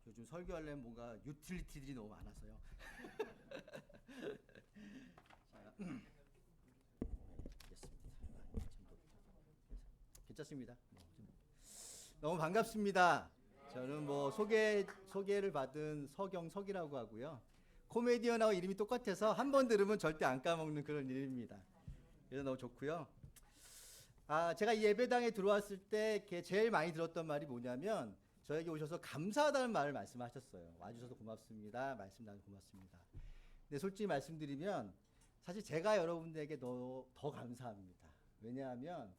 요즘 설교하려면 뭔가 유틸리티들이 너무 많아서요. 자, 괜찮습니다. 너무 반갑습니다. 저는 뭐 소개를 받은 서경석이라고 하고요. 코미디언하고 이름이 똑같아서 한 번 들으면 절대 안 까먹는 그런 이름입니다. 그래서 너무 좋고요. 제가 이 예배당에 들어왔을 때 제일 많이 들었던 말이 뭐냐면 저에게 오셔서 감사하다는 말을 말씀하셨어요. 와주셔서 고맙습니다. 말씀 나눠 고맙습니다. 근데 솔직히 말씀드리면 사실 제가 여러분들에게 더 감사합니다. 왜냐하면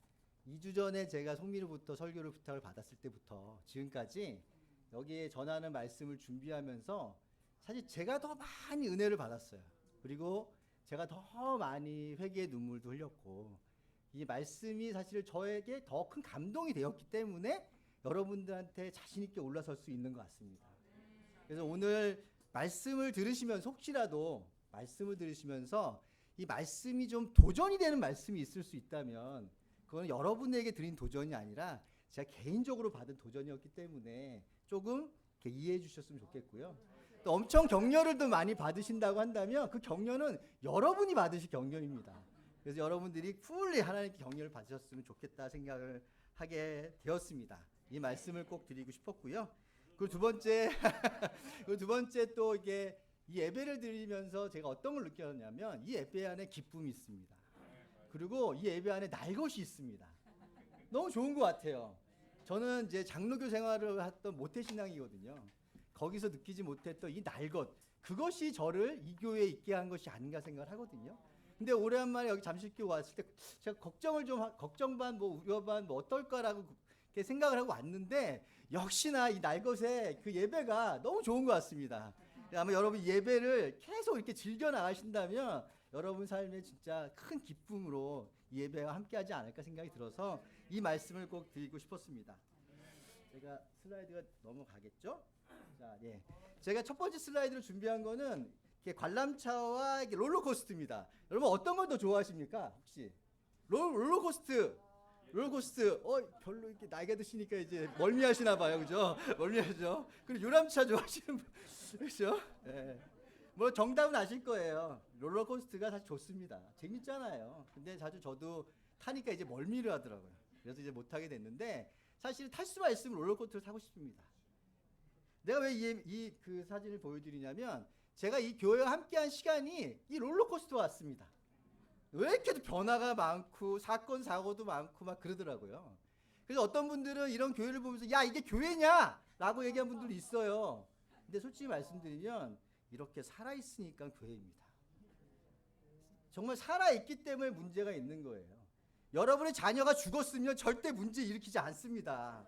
2주 전에 제가 송민우부터 설교를 부탁을 받았을 때부터 지금까지 여기에 전하는 말씀을 준비하면서 사실 제가 더 많이 은혜를 받았어요. 그리고 제가 더 많이 회개의 눈물도 흘렸고 이 말씀이 사실 저에게 더 큰 감동이 되었기 때문에 여러분들한테 자신 있게 올라설 수 있는 것 같습니다. 그래서 오늘 말씀을 들으시면서 혹시라도 말씀을 들으시면서 이 말씀이 좀 도전이 되는 말씀이 있을 수 있다면 그건 여러분에게 드린 도전이 아니라 제가 개인적으로 받은 도전이었기 때문에 조금 이해해 주셨으면 좋겠고요. 또 엄청 격려를 더 많이 받으신다고 한다면 그 격려는 여러분이 받으실 격려입니다. 그래서 여러분들이 풀리 하나님께 격려를 받으셨으면 좋겠다 생각을 하게 되었습니다. 이 말씀을 꼭 드리고 싶었고요. 그리고 두 번째 또 이게 이 예배를 드리면서 제가 어떤 걸 느꼈냐면 이 예배 안에 기쁨이 있습니다. 그리고 이 예배 안에 날 것이 있습니다. 너무 좋은 것 같아요. 저는 이제 장로교 생활을 했던 모태신앙이거든요. 거기서 느끼지 못했던 이 날 것, 그것이 저를 이 교회에 있게 한 것이 아닌가 생각을 하거든요. 근데 오랜만에 여기 잠실교 왔을 때 제가 걱정 반 뭐 우려 반 뭐 어떨까라고 이렇게 생각을 하고 왔는데 역시나 이 날 것에 그 예배가 너무 좋은 것 같습니다. 아마 여러분 예배를 계속 이렇게 즐겨 나가신다면 여러분 삶에 진짜 큰 기쁨으로 이 예배와 함께하지 않을까 생각이 들어서 이 말씀을 꼭 드리고 싶었습니다. 제가 슬라이드가 넘어가겠죠? 자, 예. 제가 첫 번째 슬라이드를 준비한 거는 관람차와 롤러코스터입니다. 여러분 어떤 걸 더 좋아하십니까? 혹시 롤러코스터 별로 이렇게 나이가 드시니까 이제 멀미하시나 봐요, 그죠? 멀미하죠. 그리고 유람차 좋아하시는 분, 그렇죠? 예. 뭐 정답은 아실 거예요. 롤러코스터가 사실 좋습니다. 재밌잖아요. 근데 자주 저도 타니까 이제 멀미를 하더라고요. 그래서 이제 못 타게 됐는데 사실 탈 수만 있으면 롤러코스터를 타고 싶습니다. 내가 왜 그 사진을 보여드리냐면 제가 이 교회와 함께한 시간이 이 롤러코스터 같습니다. 왜 이렇게 변화가 많고 사건 사고도 많고 막 그러더라고요. 그래서 어떤 분들은 이런 교회를 보면서 야 이게 교회냐? 라고 얘기한 분들도 있어요. 근데 솔직히 말씀드리면 이렇게 살아있으니까 교회입니다. 정말 살아있기 때문에 문제가 있는 거예요. 여러분의 자녀가 죽었으면 절대 문제 일으키지 않습니다.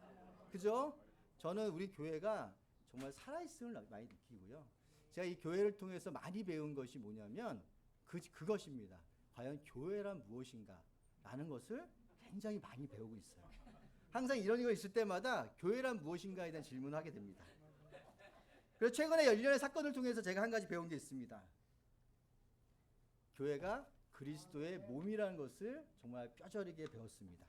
그죠? 저는 우리 교회가 정말 살아있음을 많이 느끼고요. 제가 이 교회를 통해서 많이 배운 것이 뭐냐면 그것입니다. 과연 교회란 무엇인가 라는 것을 굉장히 많이 배우고 있어요. 항상 이런 거 있을 때마다 교회란 무엇인가에 대한 질문을 하게 됩니다. 그래서 최근에 일련의 사건을 통해서 제가 한 가지 배운 게 있습니다. 교회가 그리스도의 몸이라는 것을 정말 뼈저리게 배웠습니다.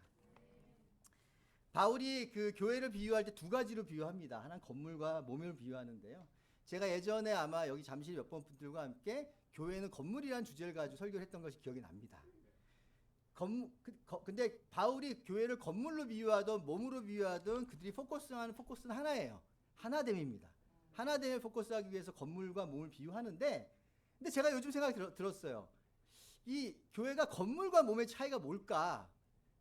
바울이 그 교회를 비유할 때 두 가지로 비유합니다. 하나는 건물과 몸을 비유하는데요. 제가 예전에 아마 여기 잠실 몇 번 분들과 함께 교회는 건물이라는 주제를 가지고 설교를 했던 것이 기억이 납니다. 근데 바울이 교회를 건물로 비유하든 몸으로 비유하든 그들이 포커스는 하나예요. 하나됨입니다. 하나됨에 포커스하기 위해서 건물과 몸을 비유하는데 근데 제가 요즘 생각이 들었어요. 이 교회가 건물과 몸의 차이가 뭘까?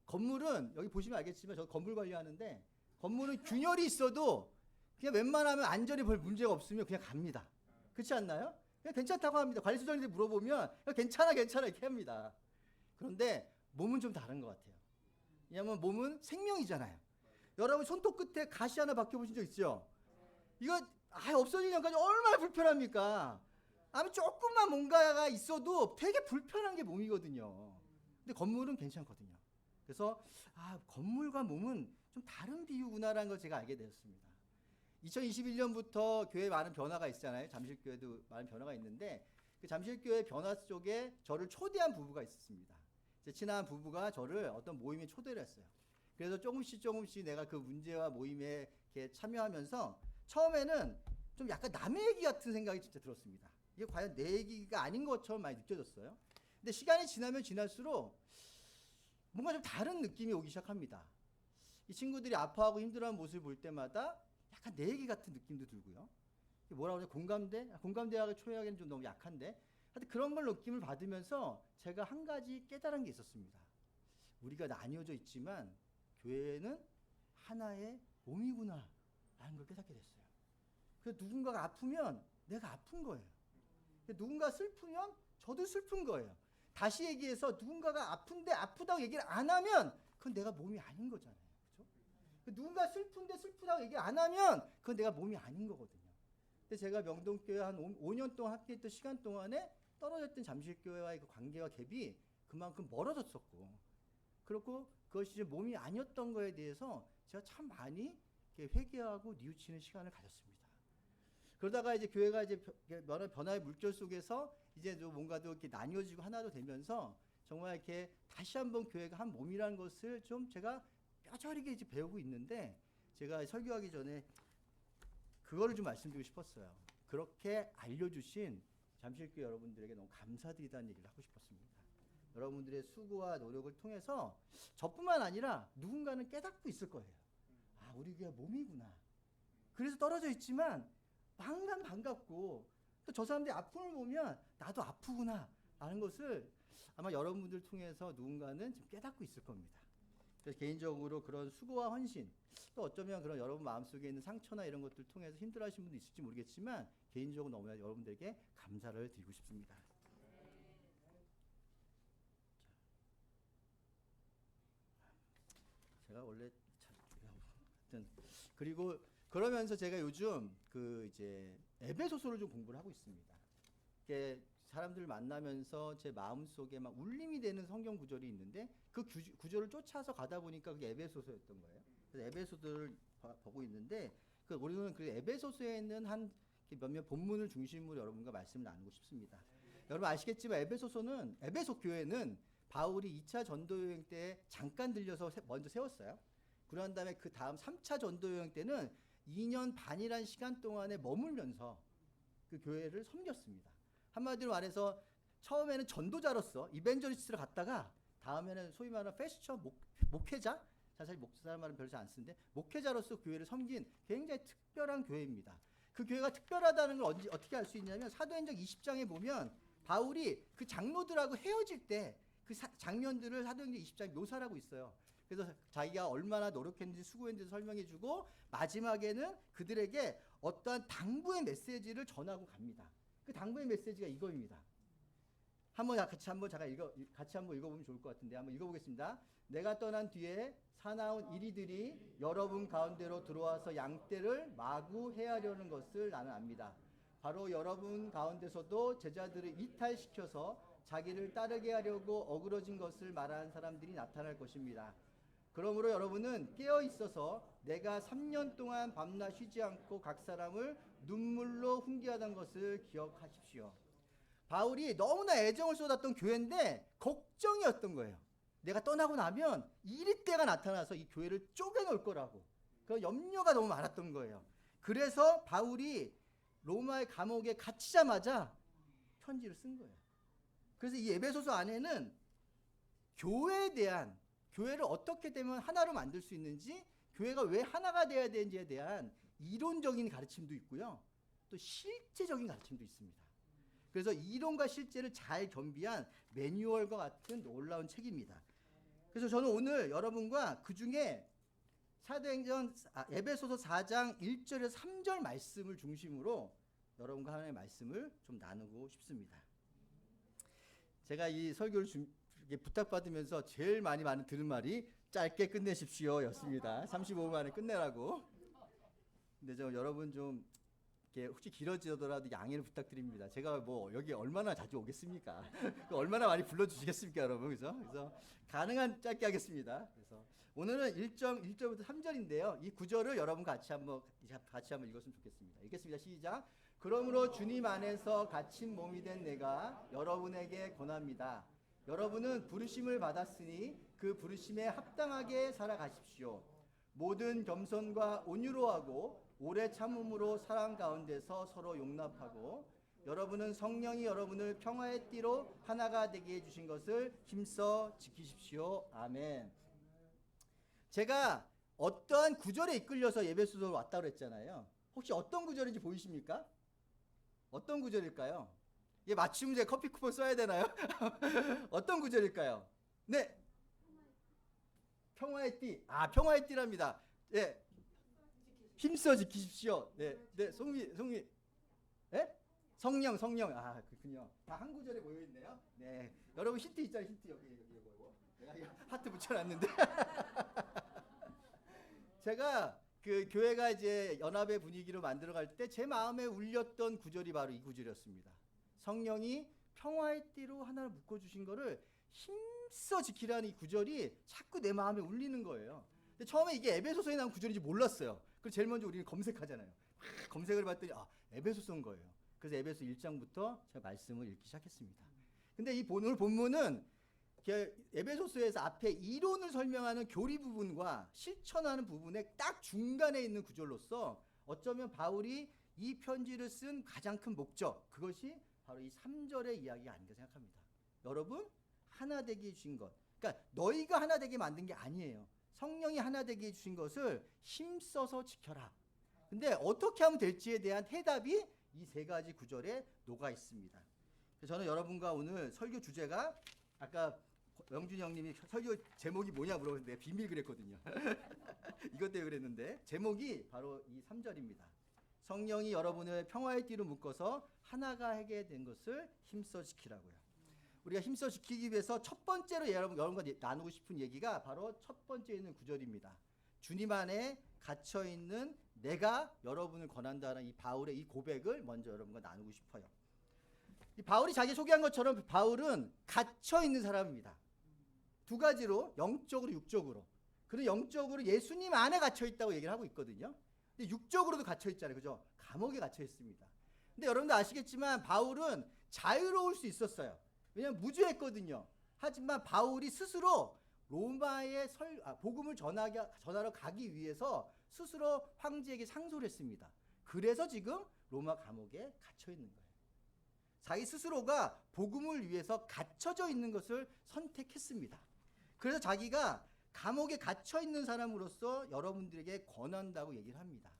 건물은 여기 보시면 알겠지만 저 건물 관리하는데 건물은 균열이 있어도 그냥 웬만하면 안전이 별 문제가 없으면 그냥 갑니다. 그렇지 않나요? 그냥 괜찮다고 합니다. 관리수장님들 물어보면 괜찮아 이렇게 합니다. 그런데 몸은 좀 다른 것 같아요. 왜냐하면 몸은 생명이잖아요. 여러분 손톱 끝에 가시 하나 박혀보신 적 있죠? 이거 없어지기 전까지 얼마나 불편합니까? 아무 조금만 뭔가가 있어도 되게 불편한 게 몸이거든요. 근데 건물은 괜찮거든요. 그래서 건물과 몸은 좀 다른 비유구나라는 걸 제가 알게 되었습니다. 2021년부터 교회에 많은 변화가 있잖아요. 잠실교회도 많은 변화가 있는데 그 잠실교회 변화 속에 저를 초대한 부부가 있었습니다. 제 친한 부부가 저를 어떤 모임에 초대를 했어요. 그래서 조금씩 내가 그 문제와 모임에 이렇게 참여하면서 처음에는 좀 약간 남의 얘기 같은 생각이 진짜 들었습니다. 이게 과연 내 얘기가 아닌 것처럼 많이 느껴졌어요. 근데 시간이 지나면 지날수록 뭔가 좀 다른 느낌이 오기 시작합니다. 이 친구들이 아파하고 힘들어하는 모습을 볼 때마다 약간 내 얘기 같은 느낌도 들고요. 뭐라 그러냐, 공감대? 공감대학을 초회하기는 좀 너무 약한데, 하여튼 그런 걸 느낌을 받으면서 제가 한 가지 깨달은 게 있었습니다. 우리가 나뉘어져 있지만 교회는 하나의 몸이구나 라는 걸 깨닫게 됐어요. 그래서 누군가가 아프면 내가 아픈 거예요. 누군가 슬프면 저도 슬픈 거예요. 다시 얘기해서 누군가가 아픈데 아프다고 얘기를 안 하면 그건 내가 몸이 아닌 거잖아요. 그렇죠? 누군가 슬픈데 슬프다고 얘기 안 하면 그건 내가 몸이 아닌 거거든요. 근데 제가 명동교회 한 5년 동안 함께했던 시간 동안에 떨어졌던 잠실교회와의 그 관계와 갭이 그만큼 멀어졌었고, 그렇고 그것이 이제 몸이 아니었던 거에 대해서 제가 참 많이 회개하고 뉘우치는 시간을 가졌습니다. 그러다가 이제 교회가 이제 변화의 물결 속에서 이제 좀 뭔가도 이렇게 나뉘어지고 하나도 되면서 정말 이렇게 다시 한번 교회가 한 몸이라는 것을 좀 제가 뼈저리게 이제 배우고 있는데, 제가 설교하기 전에 그거를 좀 말씀드리고 싶었어요. 그렇게 알려주신 잠실교회 여러분들에게 너무 감사드리다는 얘기를 하고 싶었습니다. 여러분들의 수고와 노력을 통해서 저뿐만 아니라 누군가는 깨닫고 있을 거예요. 아, 우리 교회가 몸이구나. 그래서 떨어져 있지만 항상 반갑고, 또 저 사람들이 아픔을 보면 나도 아프구나 라는 것을 아마 여러분들 통해서 누군가는 지금 깨닫고 있을 겁니다. 그래서 개인적으로 그런 수고와 헌신, 또 어쩌면 그런 여러분 마음속에 있는 상처나 이런 것들 통해서 힘들어하시는 분도 있을지 모르겠지만 개인적으로 너무나 여러분들에게 감사를 드리고 싶습니다. 제가 원래 하여튼 그리고 그러면서 제가 요즘 그 이제 에베소서를 좀 공부를 하고 있습니다. 이게 사람들 만나면서 제 마음속에 막 울림이 되는 성경 구절이 있는데 그 구절을 쫓아서 가다 보니까 그게 에베소서였던 거예요. 그래서 에베소서를 보고 있는데 우리는 그 에베소서에 있는 한 몇몇 본문을 중심으로 여러분과 말씀을 나누고 싶습니다. 여러분 아시겠지만 에베소 교회는 바울이 2차 전도 여행 때 잠깐 들려서 먼저 세웠어요. 그런 다음에 그 다음 3차 전도 여행 때는 2년 반이란 시간 동안에 머물면서 그 교회를 섬겼습니다. 한마디로 말해서 처음에는 전도자로서 이벤저리스트를 갔다가 다음에는 소위 말하는 패스처 목회자, 사실 목사라는 말은 별로 안 쓰는데 목회자로서 교회를 섬긴 굉장히 특별한 교회입니다. 그 교회가 특별하다는 걸 어떻게 알 수 있냐면 사도행전 20장에 보면 바울이 그 장로들하고 헤어질 때 그 장면들을 사도행전 20장에 묘사를 하고 있어요. 그래서 자기가 얼마나 노력했는지 수고했는지 설명해주고 마지막에는 그들에게 어떠한 당부의 메시지를 전하고 갑니다. 그 당부의 메시지가 이거입니다. 같이 한번 읽어보면 좋을 것 같은데 한번 읽어보겠습니다. 내가 떠난 뒤에 사나운 이리들이 여러분 가운데로 들어와서 양떼를 마구 해하려는 것을 나는 압니다. 바로 여러분 가운데서도 제자들을 이탈시켜서 자기를 따르게 하려고 어그러진 것을 말하는 사람들이 나타날 것입니다. 그러므로 여러분은 깨어 있어서 내가 3년 동안 밤낮 쉬지 않고 각 사람을 눈물로 훈계하던 것을 기억하십시오. 바울이 너무나 애정을 쏟았던 교회인데 걱정이었던 거예요. 내가 떠나고 나면 이리 때가 나타나서 이 교회를 쪼개놓을 거라고. 그 염려가 너무 많았던 거예요. 그래서 바울이 로마의 감옥에 갇히자마자 편지를 쓴 거예요. 그래서 이 에베소서 안에는 교회를 어떻게 되면 하나로 만들 수 있는지, 교회가 왜 하나가 돼야 되는지에 대한 이론적인 가르침도 있고요. 또 실제적인 가르침도 있습니다. 그래서 이론과 실제를 잘 겸비한 매뉴얼과 같은 놀라운 책입니다. 그래서 저는 오늘 여러분과 그 중에 에베소서 4장 1절에서 3절 말씀을 중심으로 여러분과 하나님의 말씀을 좀 나누고 싶습니다. 제가 이 설교를 부탁받으면서 제일 많이 들은 말이 짧게 끝내십시오 였습니다. 35분 만에 끝내라고. 근데 여러분 좀 혹시 길어지더라도 양해를 부탁드립니다. 제가 뭐 여기 얼마나 자주 오겠습니까? 얼마나 많이 불러주시겠습니까, 여러분? 그래서 가능한 짧게 하겠습니다. 그래서 오늘은 1절부터 3절인데요. 이 구절을 여러분 같이 한번 읽었으면 좋겠습니다. 읽겠습니다. 시작. 그러므로 주님 안에서 갇힌 몸이 된 내가 여러분에게 권합니다. 여러분은 부르심을 받았으니 그 부르심에 합당하게 살아가십시오. 모든 겸손과 온유로하고 오래 참음으로 사랑 가운데서 서로 용납하고 여러분은 성령이 여러분을 평화의 띠로 하나가 되게 해주신 것을 힘써 지키십시오. 아멘. 제가 어떠한 구절에 이끌려서 예배소로 왔다고 그랬잖아요. 혹시 어떤 구절인지 보이십니까? 어떤 구절일까요? 이게 맞춤 문제 커피 쿠폰 써야 되나요? 어떤 구절일까요? 네. 평화의 띠. 아, 평화의 띠랍니다. 예. 힘써 지키십시오. 네. 네. 송미. 예? 성령. 아, 그렇군요. 다 한 구절에 모여 있네요. 네. 여러분 힌트 있잖아요. 힌트 여기 보고. 내가 하트 붙여 놨는데. 제가 그 교회가 이제 연합의 분위기로 만들어갈 때 제 마음에 울렸던 구절이 바로 이 구절이었습니다. 성령이 평화의 띠로 하나를 묶어주신 거를 힘써 지키라는 이 구절이 자꾸 내 마음에 울리는 거예요. 근데 처음에 이게 에베소서에 나온 구절인지 몰랐어요. 그래서 제일 먼저 우리는 검색하잖아요. 검색을 봤더니 에베소서인 거예요. 그래서 에베소 1장부터 제가 말씀을 읽기 시작했습니다. 근데 이 오늘 본문은 에베소서에서 앞에 이론을 설명하는 교리 부분과 실천하는 부분의 딱 중간에 있는 구절로서 어쩌면 바울이 이 편지를 쓴 가장 큰 목적, 그것이 바로 이 3절의 이야기가 아닌가 생각합니다. 여러분 하나 되게 해주신 것, 그러니까 너희가 하나 되게 만든 게 아니에요. 성령이 하나 되게 해주신 것을 힘써서 지켜라. 근데 어떻게 하면 될지에 대한 해답이 이 세 가지 구절에 녹아 있습니다. 그래서 저는 여러분과 오늘 설교 주제가 아까 영준이 형님이 설교 제목이 뭐냐 물어봤는데 비밀 그랬거든요. 이것 때문에 그랬는데 제목이 바로 이 3절입니다. 성령이 여러분을 평화의 띠로 묶어서 하나가 하게 된 것을 힘써 지키라고요. 우리가 힘써 지키기 위해서 첫 번째로 여러분과 나누고 싶은 얘기가 바로 첫 번째 있는 구절입니다. 주님 안에 갇혀 있는 내가 여러분을 권한다는 이 바울의 이 고백을 먼저 여러분과 나누고 싶어요. 이 바울이 자기 소개한 것처럼 바울은 갇혀 있는 사람입니다. 두 가지로 영적으로 육적으로. 그리고 영적으로 예수님 안에 갇혀 있다고 얘기를 하고 있거든요. 근데 육적으로도 갇혀 있잖아요. 그죠? 감옥에 갇혀 있습니다. 근데 여러분도 아시겠지만 바울은 자유로울 수 있었어요. 왜냐하면 무죄했거든요. 하지만 바울이 스스로 로마에 복음을 전하러 가기 위해서 스스로 황제에게 상소를 했습니다. 그래서 지금 로마 감옥에 갇혀 있는 거예요. 자기 스스로가 복음을 위해서 갇혀져 있는 것을 선택했습니다. 그래서 자기가 감옥에 갇혀 있는 사람으로서 여러분들에게 권한다고 얘기를 합니다.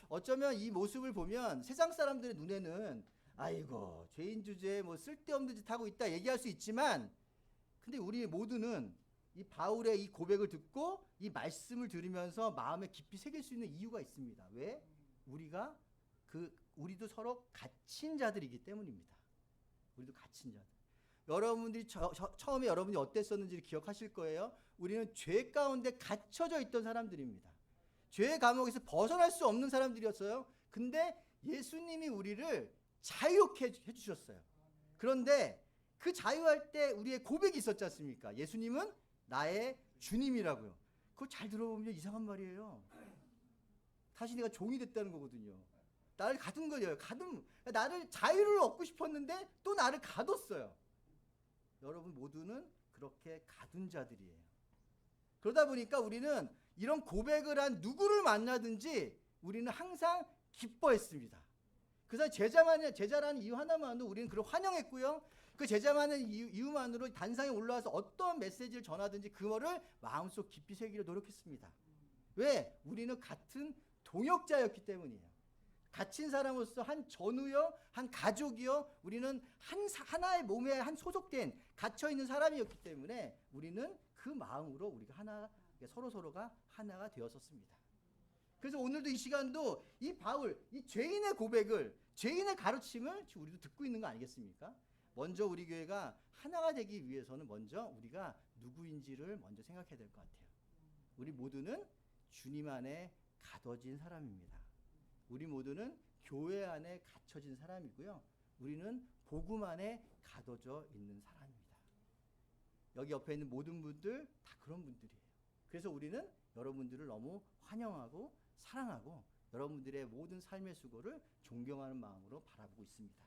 어쩌면 이 모습을 보면 세상 사람들의 눈에는 아이고 죄인 주제에 뭐 쓸데없는 짓 하고 있다 얘기할 수 있지만, 근데 우리 모두는 이 바울의 이 고백을 듣고 이 말씀을 들으면서 마음에 깊이 새길 수 있는 이유가 있습니다. 왜? 우리도 서로 갇힌 자들이기 때문입니다. 우리도 갇힌 자들. 여러분들이 처음에 여러분이 어땠었는지를 기억하실 거예요. 우리는 죄 가운데 갇혀져 있던 사람들입니다. 죄의 감옥에서 벗어날 수 없는 사람들이었어요. 근데 예수님이 우리를 자유케 해주셨어요. 그런데 그 자유할 때 우리의 고백이 있었지 않습니까? 예수님은 나의 주님이라고요. 그거 잘 들어보면 이상한 말이에요. 다시 내가 종이 됐다는 거거든요. 나를 가둔 거예요. 나를 자유를 얻고 싶었는데 또 나를 가뒀어요. 여러분 모두는 그렇게 가둔 자들이에요. 그러다 보니까 우리는 이런 고백을 한 누구를 만나든지 우리는 항상 기뻐했습니다. 그래서 제자라는 이유 하나만으로 우리는 그를 환영했고요. 그 제자만의 이유만으로 단상에 올라와서 어떤 메시지를 전하든지 그거를 마음속 깊이 새기려 노력했습니다. 왜? 우리는 같은 동역자였기 때문이에요. 갇힌 사람으로서 한 전우요, 한 가족이요, 우리는 하나의 몸에 한 소속된 갇혀있는 사람이었기 때문에 우리는 그 마음으로 우리가 서로가 하나가 되었었습니다. 그래서 오늘도 이 시간도 이 바울, 이 죄인의 고백을, 죄인의 가르침을 우리도 듣고 있는 거 아니겠습니까? 먼저 우리 교회가 하나가 되기 위해서는 먼저 우리가 누구인지를 먼저 생각해야 될 것 같아요. 우리 모두는 주님 안에 가둬진 사람입니다. 우리 모두는 교회 안에 갇혀진 사람이고요. 우리는 복음 안에 가둬져 있는 사람입니다. 여기 옆에 있는 모든 분들 다 그런 분들이에요. 그래서 우리는 여러분들을 너무 환영하고 사랑하고 여러분들의 모든 삶의 수고를 존경하는 마음으로 바라보고 있습니다.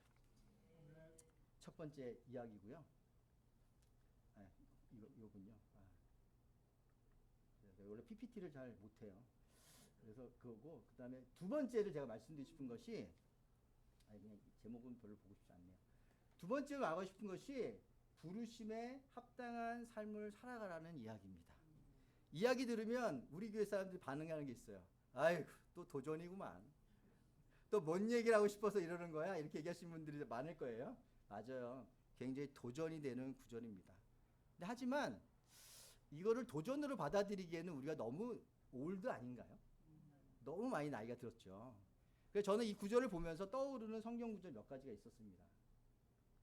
첫 번째 이야기고요. 이거군요. 원래 PPT를 잘 못해요. 그래서 그거고, 그다음에 두 번째를 제가 말씀드리고 싶은 것이, 아니 그냥 제목은 별로 보고 싶지 않네요. 두 번째로 말하고 싶은 것이 부르심에 합당한 삶을 살아가라는 이야기입니다. 이야기 들으면 우리 교회 사람들이 반응하는 게 있어요. 아이고 또 도전이구만. 또 뭔 얘기를 하고 싶어서 이러는 거야? 이렇게 얘기하시는 분들이 많을 거예요. 맞아요. 굉장히 도전이 되는 구절입니다. 근데 하지만 이거를 도전으로 받아들이기에는 우리가 너무 올드 아닌가요? 너무 많이 나이가 들었죠. 그래서 저는 이 구절을 보면서 떠오르는 성경 구절 몇 가지가 있었습니다.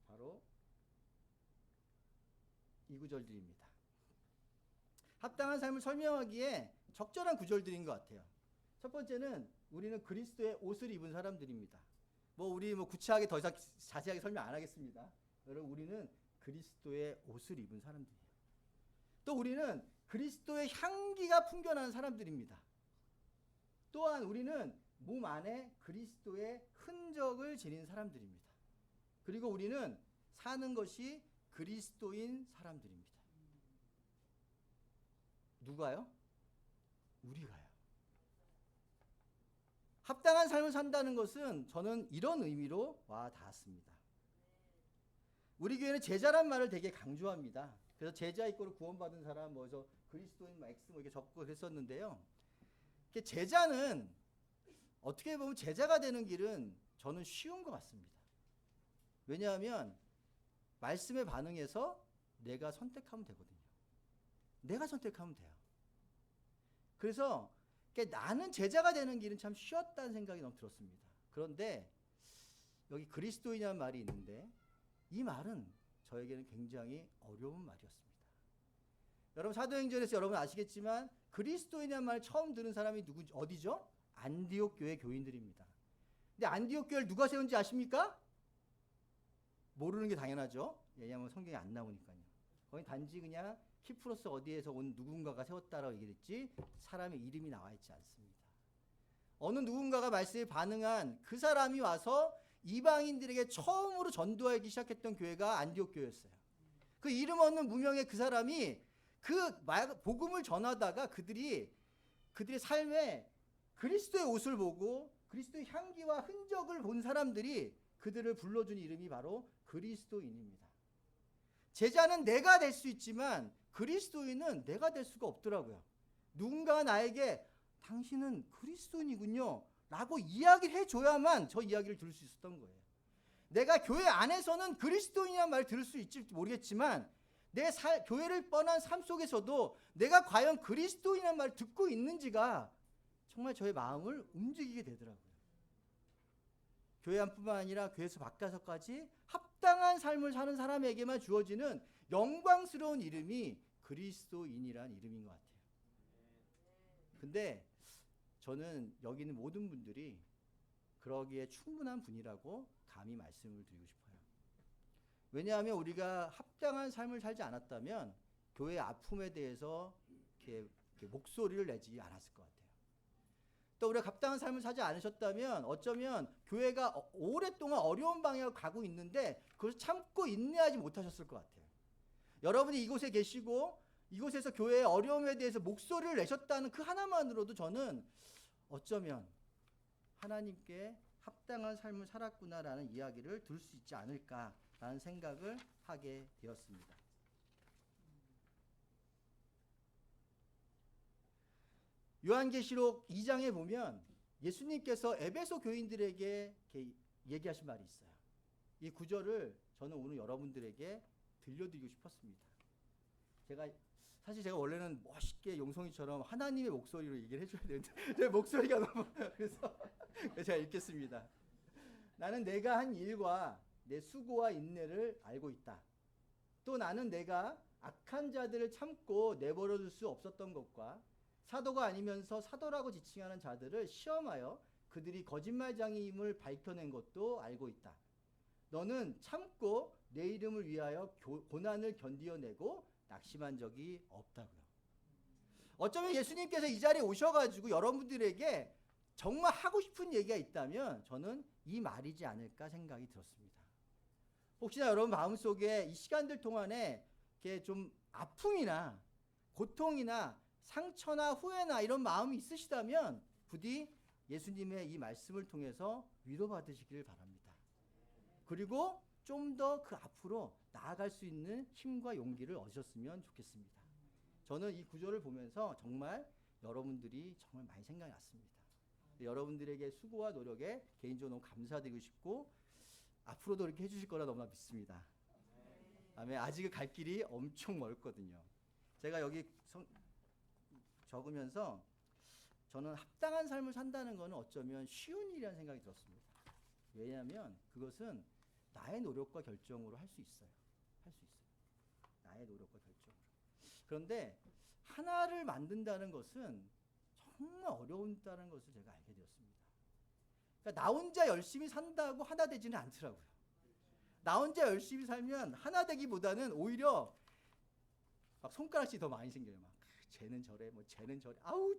바로 이 구절들입니다. 합당한 삶을 설명하기에 적절한 구절들인 것 같아요. 첫 번째는 우리는 그리스도의 옷을 입은 사람들입니다. 우리 구체하게 더 이상 자세하게 설명 안 하겠습니다. 여러분 우리는 그리스도의 옷을 입은 사람들이에요. 또 우리는 그리스도의 향기가 풍겨나는 사람들입니다. 또한 우리는 몸 안에 그리스도의 흔적을 지닌 사람들입니다. 그리고 우리는 사는 것이 그리스도인 사람들입니다. 누가요? 우리가요. 합당한 삶을 산다는 것은 저는 이런 의미로 와 닿았습니다. 우리 교회는 제자란 말을 되게 강조합니다. 그래서 제자 이꼬르 구원받은 사람 뭐저 그리스도인 X 이렇게 적고 했었는데요. 제자는 어떻게 보면 제자가 되는 길은 저는 쉬운 것 같습니다. 왜냐하면 말씀에 반응해서 내가 선택하면 되거든요. 내가 선택하면 돼요. 그래서 나는 제자가 되는 길은 참 쉬웠다는 생각이 너무 들었습니다. 그런데 여기 그리스도인이라는 말이 있는데 이 말은 저에게는 굉장히 어려운 말이었습니다. 여러분 사도행전에서 여러분 아시겠지만 그리스도인이라는 말을 처음 들은 사람이 누구지? 어디죠? 안디옥 교회 교인들입니다. 근데 안디옥 교회를 누가 세운지 아십니까? 모르는 게 당연하죠. 왜냐하면 성경에 안 나오니까요. 거기 단지 그냥 키프로스 어디에서 온 누군가가 세웠다라고 얘기했지 사람의 이름이 나와 있지 않습니다. 어느 누군가가 말씀에 반응한 그 사람이 와서 이방인들에게 처음으로 전도하기 시작했던 교회가 안디옥 교회였어요. 그 이름 없는 무명의 그 사람이 그 복음을 전하다가 그들의 삶에 그리스도의 옷을 보고 그리스도의 향기와 흔적을 본 사람들이 그들을 불러준 이름이 바로 그리스도인입니다. 제자는 내가 될 수 있지만 그리스도인은 내가 될 수가 없더라고요. 누군가가 나에게 당신은 그리스도인이군요 라고 이야기를 해줘야만 저 이야기를 들을 수 있었던 거예요. 내가 교회 안에서는 그리스도인이란 말을 들을 수 있을지 모르겠지만 내 교회를 뻔한 삶 속에서도 내가 과연 그리스도인이란 말을 듣고 있는지가 정말 저의 마음을 움직이게 되더라고요. 교회 안뿐만 아니라 교회에서 바깥에서까지 합당한 삶을 사는 사람에게만 주어지는 영광스러운 이름이 그리스도인이란 이름인 것 같아요. 근데 저는 여기 있는 모든 분들이 그러기에 충분한 분이라고 감히 말씀을 드리고 싶어요. 왜냐하면 우리가 합당한 삶을 살지 않았다면 교회의 아픔에 대해서 이렇게 목소리를 내지 않았을 것 같아요. 또 우리가 합당한 삶을 살지 않으셨다면 어쩌면 교회가 오랫동안 어려운 방향으로 가고 있는데 그걸 참고 인내하지 못하셨을 것 같아요. 여러분이 이곳에 계시고 이곳에서 교회의 어려움에 대해서 목소리를 내셨다는 그 하나만으로도 저는 어쩌면 하나님께 합당한 삶을 살았구나라는 이야기를 들을 수 있지 않을까라는 생각을 하게 되었습니다. 요한계시록 2장에 보면 예수님께서 에베소 교인들에게 얘기하신 말이 있어요. 이 구절을 저는 오늘 여러분들에게 들려드리고 싶었습니다. 사실 제가 원래는 멋있게 용성이처럼 하나님의 목소리로 얘기를 해줘야 되는데 제 목소리가 너무 그래서 제가 읽겠습니다. 나는 내가 한 일과 내 수고와 인내를 알고 있다. 또 나는 내가 악한 자들을 참고 내버려둘 수 없었던 것과 사도가 아니면서 사도라고 지칭하는 자들을 시험하여 그들이 거짓말장이임을 밝혀낸 것도 알고 있다. 너는 참고 내 이름을 위하여 고난을 견디어내고 낙심한 적이 없다고요. 어쩌면 예수님께서 이 자리에 오셔가지고 여러분들에게 정말 하고 싶은 얘기가 있다면 저는 이 말이지 않을까 생각이 들었습니다. 혹시나 여러분 마음속에 이 시간들 동안에 이렇게 좀 아픔이나 고통이나 상처나 후회나 이런 마음이 있으시다면 부디 예수님의 이 말씀을 통해서 위로받으시길 바랍니다. 그리고 좀 더 그 앞으로 나아갈 수 있는 힘과 용기를 얻으셨으면 좋겠습니다. 저는 이 구절을 보면서 정말 여러분들이 정말 많이 생각이 났습니다. 여러분들에게 수고와 노력에 개인적으로 너무 감사드리고 싶고 앞으로도 이렇게 해주실 거라 너무나 믿습니다. 아멘. 아직 갈 길이 엄청 멀거든요. 제가 여기 적으면서 저는 합당한 삶을 산다는 것은 어쩌면 쉬운 일이라는 생각이 들었습니다. 왜냐하면 그것은 나의 노력과 결정으로 할 수 있어요. 할 수 있어요. 나의 노력과 결정으로. 그런데 하나를 만든다는 것은 정말 어려운다는 것을 제가 알게 되었습니다. 그러니까 나 혼자 열심히 산다고 하나 되지는 않더라고요. 나 혼자 열심히 살면 하나 되기보다는 오히려 막 손가락이 더 많이 생겨요. 막 쟤는 저래, 뭐 쟤는 저래, 아우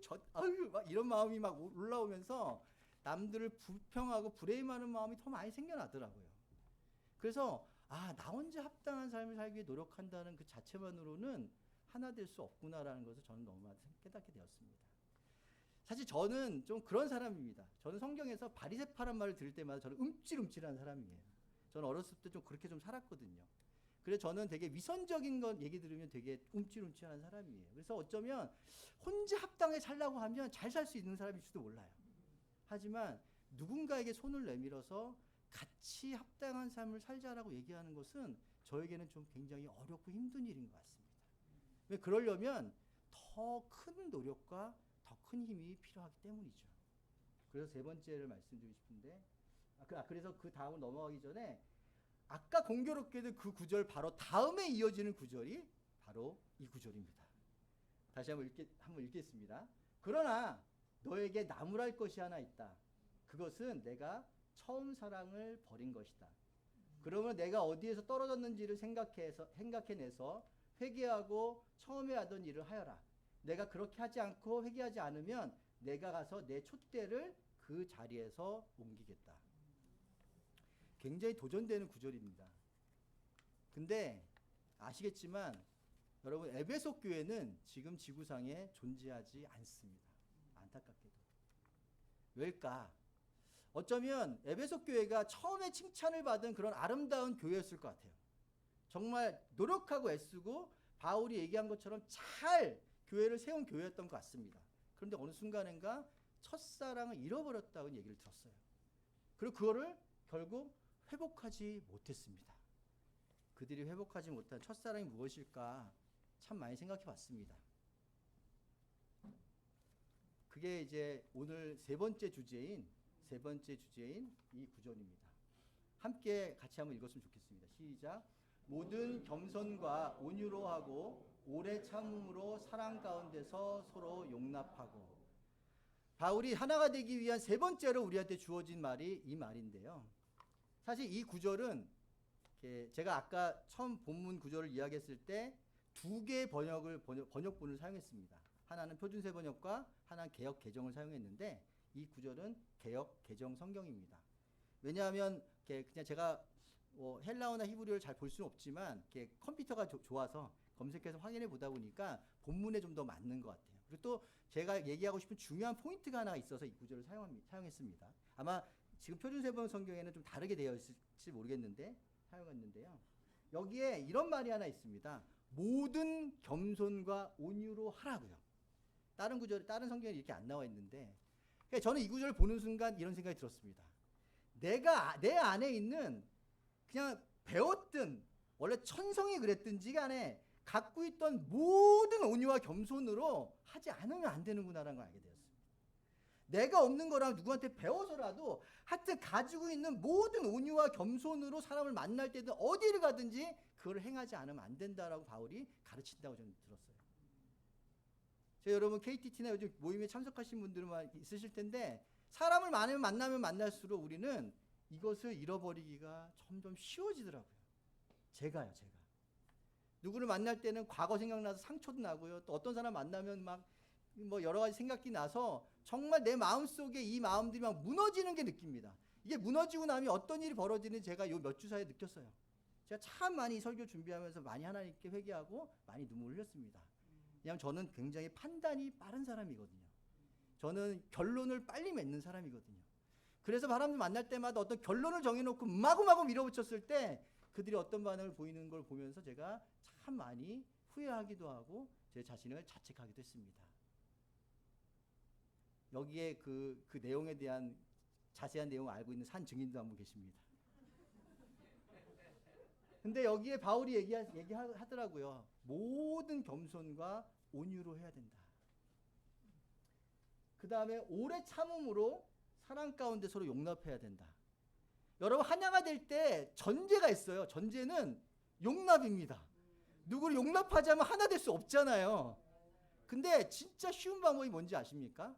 막 이런 마음이 막 올라오면서 남들을 불평하고 브레임하는 마음이 더 많이 생겨나더라고요. 그래서 나 혼자 합당한 삶을 살기 위해 노력한다는 그 자체만으로는 하나 될 수 없구나라는 것을 저는 너무 깨닫게 되었습니다. 사실 저는 좀 그런 사람입니다. 저는 성경에서 바리새파란 말을 들을 때마다 저는 움찔움찔한 사람이에요. 저는 어렸을 때 좀 그렇게 좀 살았거든요. 그래서 저는 되게 위선적인 것 얘기 들으면 되게 움찔움찔한 사람이에요. 그래서 어쩌면 혼자 합당하게 살려고 하면 잘 살 수 있는 사람일지도 몰라요. 하지만 누군가에게 손을 내밀어서 같이 합당한 삶을 살자라고 얘기하는 것은 저에게는 좀 굉장히 어렵고 힘든 일인 것 같습니다. 왜 그러려면 더 큰 노력과 더 큰 힘이 필요하기 때문이죠. 그래서 세 번째를 말씀드리고 싶은데 그래서 그 다음을 넘어가기 전에 아까 공교롭게도 그 구절 바로 다음에 이어지는 구절이 바로 이 구절입니다. 다시 한번 읽겠습니다. 그러나 너에게 나무랄 것이 하나 있다. 그것은 내가 처음 사랑을 버린 것이다. 그러면 내가 어디에서 떨어졌는지를 생각해내서 회개하고 처음에 하던 일을 하여라. 내가 그렇게 하지 않고 회개하지 않으면 내가 가서 내 촛대를 그 자리에서 옮기겠다. 굉장히 도전되는 구절입니다. 근데 아시겠지만 여러분 에베소 교회는 지금 지구상에 존재하지 않습니다. 안타깝게도. 왜일까? 어쩌면 에베소 교회가 처음에 칭찬을 받은 그런 아름다운 교회였을 것 같아요. 정말 노력하고 애쓰고 바울이 얘기한 것처럼 잘 교회를 세운 교회였던 것 같습니다. 그런데 어느 순간인가 첫사랑을 잃어버렸다는 얘기를 들었어요. 그리고 그거를 결국 회복하지 못했습니다. 그들이 회복하지 못한 첫사랑이 무엇일까 참 많이 생각해 봤습니다. 그게 이제 오늘 세 번째 주제인 이 구절입니다. 함께 같이 한번 읽었으면 좋겠습니다. 시작. 모든 겸손과 온유로 하고 오래 참음으로 사랑 가운데서 서로 용납하고. 바울이 하나가 되기 위한 세 번째로 우리한테 주어진 말이 이 말인데요. 사실 이 구절은 제가 아까 처음 본문 구절을 이야기했을 때 두 개의 번역본을 사용했습니다. 하나는 표준세 번역과 하나는 개역 개정을 사용했는데 이 구절은 개역 개정 성경입니다. 왜냐하면 그냥 제가 헬라어나 히브리어를 잘 볼 수는 없지만 컴퓨터가 좋아서 검색해서 확인해 보다 보니까 본문에 좀 더 맞는 것 같아요. 그리고 또 제가 얘기하고 싶은 중요한 포인트가 하나 있어서 이 구절을 사용했습니다. 아마 지금 표준세번 성경에는 좀 다르게 되어 있을지 모르겠는데 사용했는데요. 여기에 이런 말이 하나 있습니다. 모든 겸손과 온유로 하라고요. 다른 성경에 이렇게 안 나와 있는데 저는 이 구절을 보는 순간 이런 생각이 들었습니다. 내가 내 안에 있는 그냥 배웠든 원래 천성이 그랬든지 간에 갖고 있던 모든 온유와 겸손으로 하지 않으면 안 되는구나라는 걸 알게 되었습니다. 내가 없는 거랑 누구한테 배워서라도 하여튼 가지고 있는 모든 온유와 겸손으로 사람을 만날 때든 어디를 가든지 그걸 행하지 않으면 안 된다라고 바울이 가르친다고 저는 들었어요. 여러분 KTT나 요즘 모임에 참석하신 분들만 있으실 텐데 사람을 만나면 만날수록 우리는 이것을 잃어버리기가 점점 쉬워지더라고요. 제가 누구를 만날 때는 과거 생각나서 상처도 나고요. 또 어떤 사람 만나면 막 뭐 여러 가지 생각이 나서 정말 내 마음속에 이 마음들이 막 무너지는 게 느낍니다. 이게 무너지고 나면 어떤 일이 벌어지는지 제가 요 몇 주 사이에 느꼈어요. 제가 참 많이 설교 준비하면서 많이 하나님께 회개하고 많이 눈물을 흘렸습니다. 왜냐하면 저는 굉장히 판단이 빠른 사람이거든요. 저는 결론을 빨리 맺는 사람이거든요. 그래서 사람들 만날 때마다 어떤 결론을 정해놓고 마구마구 밀어붙였을 때 그들이 어떤 반응을 보이는 걸 보면서 제가 참 많이 후회하기도 하고 제 자신을 자책하기도 했습니다. 여기에 그 내용에 대한 자세한 내용을 알고 있는 산 증인도 한 분 계십니다. 근데 여기에 바울이 얘기하더라고요. 모든 겸손과 온유로 해야 된다. 그 다음에 오래 참음으로 사랑 가운데 서로 용납해야 된다. 여러분, 하나가 될 때 전제가 있어요. 전제는 용납입니다. 누구를 용납하지 않으면 하나 될 수 없잖아요. 근데 진짜 쉬운 방법이 뭔지 아십니까?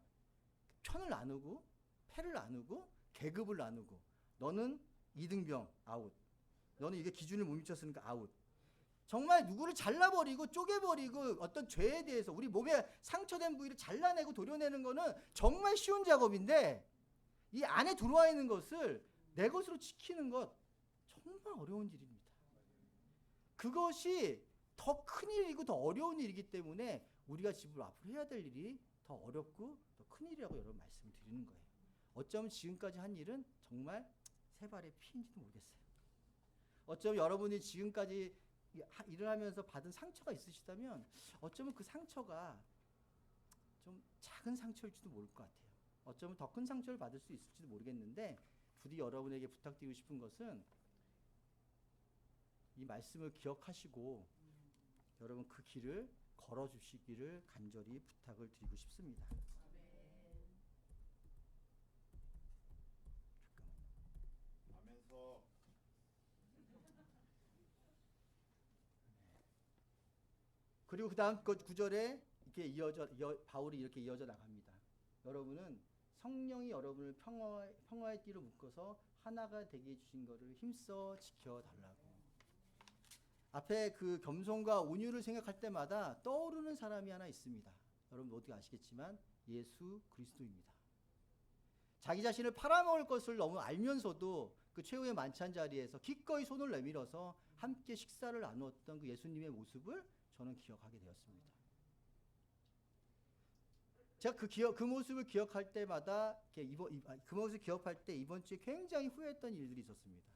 편을 나누고 패를 나누고 계급을 나누고 너는 2등병 아웃. 너는 이게 기준을 못 미쳤으니까 아웃. 정말 누구를 잘라버리고 쪼개버리고 어떤 죄에 대해서 우리 몸에 상처된 부위를 잘라내고 도려내는 거는 정말 쉬운 작업인데 이 안에 들어와 있는 것을 내 것으로 지키는 것 정말 어려운 일입니다. 그것이 더 큰 일이고 더 어려운 일이기 때문에 우리가 앞으로 해야 될 일이 더 어렵고 더 큰 일이라고 여러분 말씀을 드리는 거예요. 어쩌면 지금까지 한 일은 정말 세 발의 피인지도 모르겠어요. 어쩌면 여러분이 지금까지 일을 하면서 받은 상처가 있으시다면 어쩌면 그 상처가 좀 작은 상처일지도 모를 것 같아요. 어쩌면 더 큰 상처를 받을 수 있을지도 모르겠는데 부디 여러분에게 부탁드리고 싶은 것은 이 말씀을 기억하시고 여러분 그 길을 걸어주시기를 간절히 부탁을 드리고 싶습니다. 아멘서. 그리고 그 다음 구절에 이렇게 바울이 이렇게 이어져 나갑니다. 여러분은 성령이 여러분을 평화의 띠로 묶어서 하나가 되게 해주신 것을 힘써 지켜달라고. 앞에 그 겸손과 온유를 생각할 때마다 떠오르는 사람이 하나 있습니다. 여러분 어떻게 아시겠지만 예수 그리스도입니다. 자기 자신을 팔아먹을 것을 너무 알면서도 그 최후의 만찬 자리에서 기꺼이 손을 내밀어서 함께 식사를 나누었던 그 예수님의 모습을 저는 기억하게 되었습니다. 제가 그 모습을 기억할 때마다 그 모습을 기억할 때 이번 주에 굉장히 후회했던 일들이 있었습니다.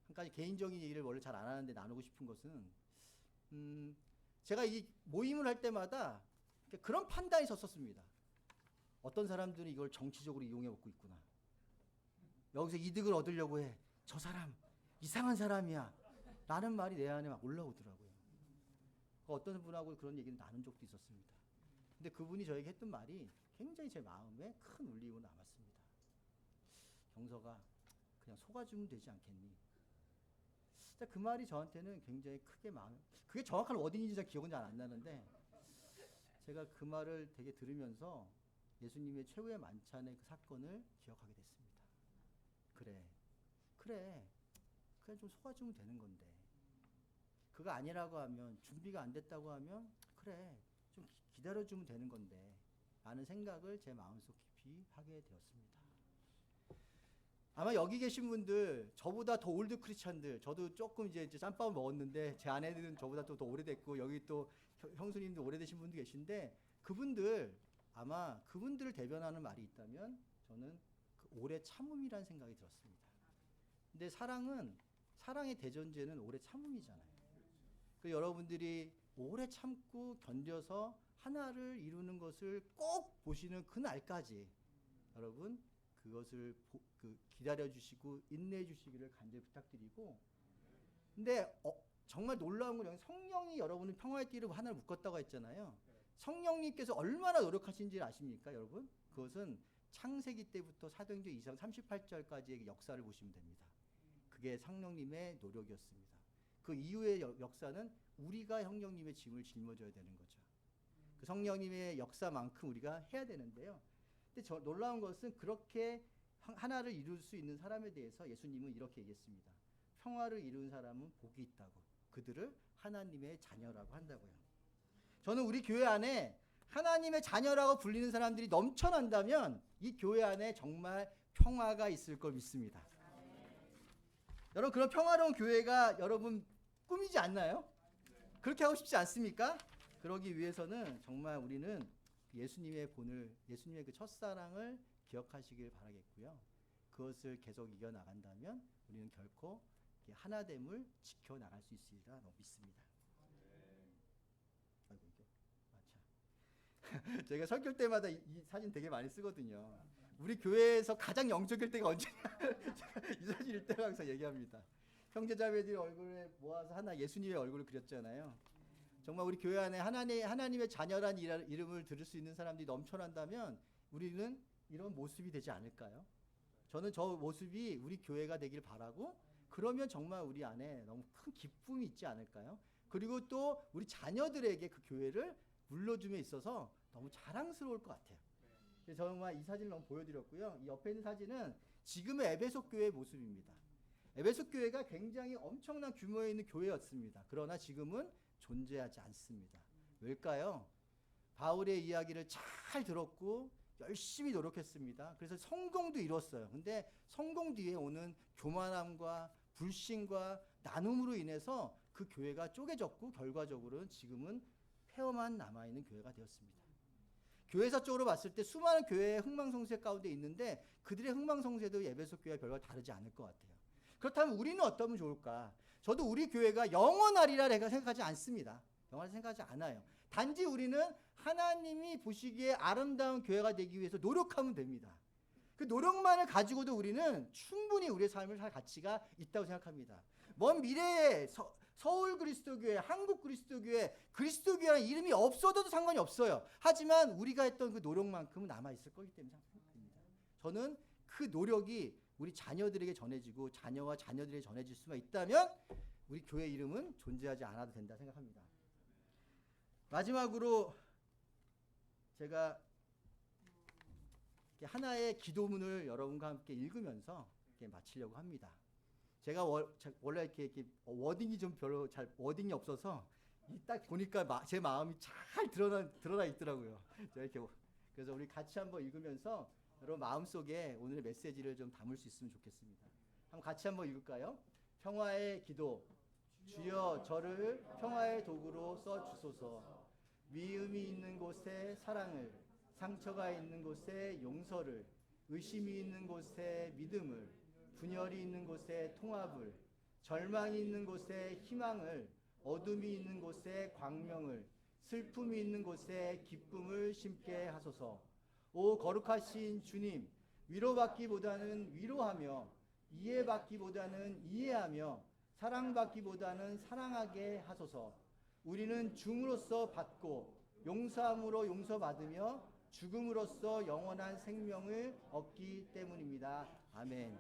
한 가지 개인적인 얘기를 원래 잘 안 하는데 나누고 싶은 것은 제가 이 모임을 할 때마다 그런 판단이 섰었습니다. 어떤 사람들은 이걸 정치적으로 이용해 먹고 있구나. 여기서 이득을 얻으려고 해. 저 사람 이상한 사람이야. 라는 말이 내 안에 막 올라오더라고요. 어떤 분하고 그런 얘기를 나눈 적도 있었습니다. 근데 그분이 저에게 했던 말이 굉장히 제 마음에 큰 울림으로 남았습니다. 경서가 그냥 속아주면 되지 않겠니? 그 말이 저한테는 굉장히 크게 그게 정확한 워딩인지 잘 기억은 잘 안 나는데 제가 그 말을 되게 들으면서 예수님의 최후의 만찬의 그 사건을 기억하게 됐습니다. 그래 그냥 좀 속아주면 되는 건데 그거 아니라고 하면 준비가 안 됐다고 하면 그래 좀 기다려주면 되는 건데 라는 생각을 제 마음속 깊이 하게 되었습니다. 아마 여기 계신 분들 저보다 더 올드 크리스찬들 저도 조금 이제 짬밥을 먹었는데 제 아내들은 저보다 또 더 오래됐고 여기 또 형수님도 오래되신 분도 계신데 아마 그분들을 대변하는 말이 있다면 저는 그 오래 참음이라는 생각이 들었습니다. 근데 사랑의 대전제는 오래 참음이잖아요. 그 여러분들이 오래 참고 견뎌서 하나를 이루는 것을 꼭 보시는 그날까지 여러분 그것을 기다려주시고 인내해주시기를 간절히 부탁드리고 근데 정말 놀라운 건 성령이 여러분을 평화의 띠로 하나를 묶었다고 했잖아요. 성령님께서 얼마나 노력하신지 아십니까 여러분? 그것은 창세기 때부터 사도행전 2장 38절까지의 역사를 보시면 됩니다. 그게 성령님의 노력이었습니다. 그 이후의 역사는 우리가 성령님의 짐을 짊어져야 되는 거죠. 그 성령님의 역사만큼 우리가 해야 되는데요. 근데 놀라운 것은 그렇게 하나를 이룰 수 있는 사람에 대해서 예수님은 이렇게 얘기했습니다. 평화를 이룬 사람은 복이 있다고. 그들을 하나님의 자녀라고 한다고요. 저는 우리 교회 안에 하나님의 자녀라고 불리는 사람들이 넘쳐난다면 이 교회 안에 정말 평화가 있을 걸 믿습니다. 여러분 그런 평화로운 교회가 여러분 꿈이지 않나요? 그렇게 하고 싶지 않습니까? 그러기 위해서는 정말 우리는 예수님의 본을, 예수님의 그 첫사랑을 기억하시길 바라겠고요. 그것을 계속 이겨나간다면 우리는 결코 하나됨을 지켜나갈 수 있으리라 믿습니다. 아이고, 이게 제가 설교 때마다 이 사진 되게 많이 쓰거든요. 우리 교회에서 가장 영적일 때가 언제냐? 이 사진일 때가 항상 얘기합니다. 형제자매들이 얼굴에 모아서 하나 예수님의 얼굴을 그렸잖아요. 정말 우리 교회 안에 하나님의 자녀란 이름을 들을 수 있는 사람들이 넘쳐난다면 우리는 이런 모습이 되지 않을까요? 저는 저 모습이 우리 교회가 되길 바라고, 그러면 정말 우리 안에 너무 큰 기쁨이 있지 않을까요? 그리고 또 우리 자녀들에게 그 교회를 물려줌에 있어서 너무 자랑스러울 것 같아요. 그래서 정말 이 사진을 너무 보여드렸고요. 이 옆에 있는 사진은 지금의 에베소 교회의 모습입니다. 에베소 교회가 굉장히 엄청난 규모에 있는 교회였습니다. 그러나 지금은 존재하지 않습니다. 왜일까요? 바울의 이야기를 잘 들었고 열심히 노력했습니다. 그래서 성공도 이뤘어요. 근데 성공 뒤에 오는 교만함과 불신과 나눔으로 인해서 그 교회가 쪼개졌고 결과적으로는 지금은 폐허만 남아있는 교회가 되었습니다. 교회사적으로 봤을 때 수많은 교회의 흥망성쇠 가운데 있는데 그들의 흥망성쇠도 에베소 교회와 별로 다르지 않을 것 같아요. 그렇다면 우리는 어떠면 좋을까? 저도 우리 교회가 영원하리라 내가 생각하지 않습니다. 영원하리 생각하지 않아요. 단지 우리는 하나님이 보시기에 아름다운 교회가 되기 위해서 노력하면 됩니다. 그 노력만을 가지고도 우리는 충분히 우리의 삶을 살 가치가 있다고 생각합니다. 먼 미래에 서울 그리스도교회, 한국 그리스도교회, 그리스도교회라는 이름이 없어도 상관이 없어요. 하지만 우리가 했던 그 노력만큼은 남아있을 거기 때문에 생각합니다. 저는 그 노력이 우리 자녀들에게 전해지고 자녀와 자녀들에게 전해질 수만 있다면 우리 교회 이름은 존재하지 않아도 된다 생각합니다. 마지막으로 제가 하나의 기도문을 여러분과 함께 읽으면서 마치려고 합니다. 제가 원래 이렇게 워딩이 좀 별로 잘 워딩이 없어서 딱 보니까 제 마음이 잘 드러나 있더라고요. 그래서 우리 같이 한번 읽으면서 여러분 마음속에 오늘의 메시지를 좀 담을 수 있으면 좋겠습니다. 한번 같이 한번 읽을까요? 평화의 기도. 주여 저를 평화의 도구로 써 주소서. 미움이 있는 곳에 사랑을, 상처가 있는 곳에 용서를, 의심이 있는 곳에 믿음을, 분열이 있는 곳에 통합을, 절망이 있는 곳에 희망을, 어둠이 있는 곳에 광명을, 슬픔이 있는 곳에 기쁨을 심게 하소서. 오 거룩하신 주님, 위로받기보다는 위로하며, 이해받기보다는 이해하며, 사랑받기보다는 사랑하게 하소서. 우리는 줌으로써 받고 용서함으로 용서받으며 죽음으로써 영원한 생명을 얻기 때문입니다. 아멘.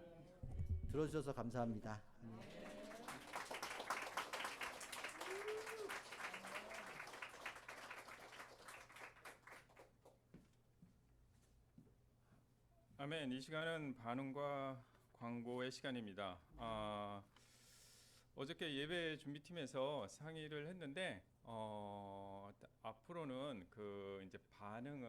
들어주셔서 감사합니다. 아멘. 이 시간은 반응과 광고의 시간입니다. 어저께 예배 준비팀에서 상의를 했는데 앞으로는 그 이제 반응은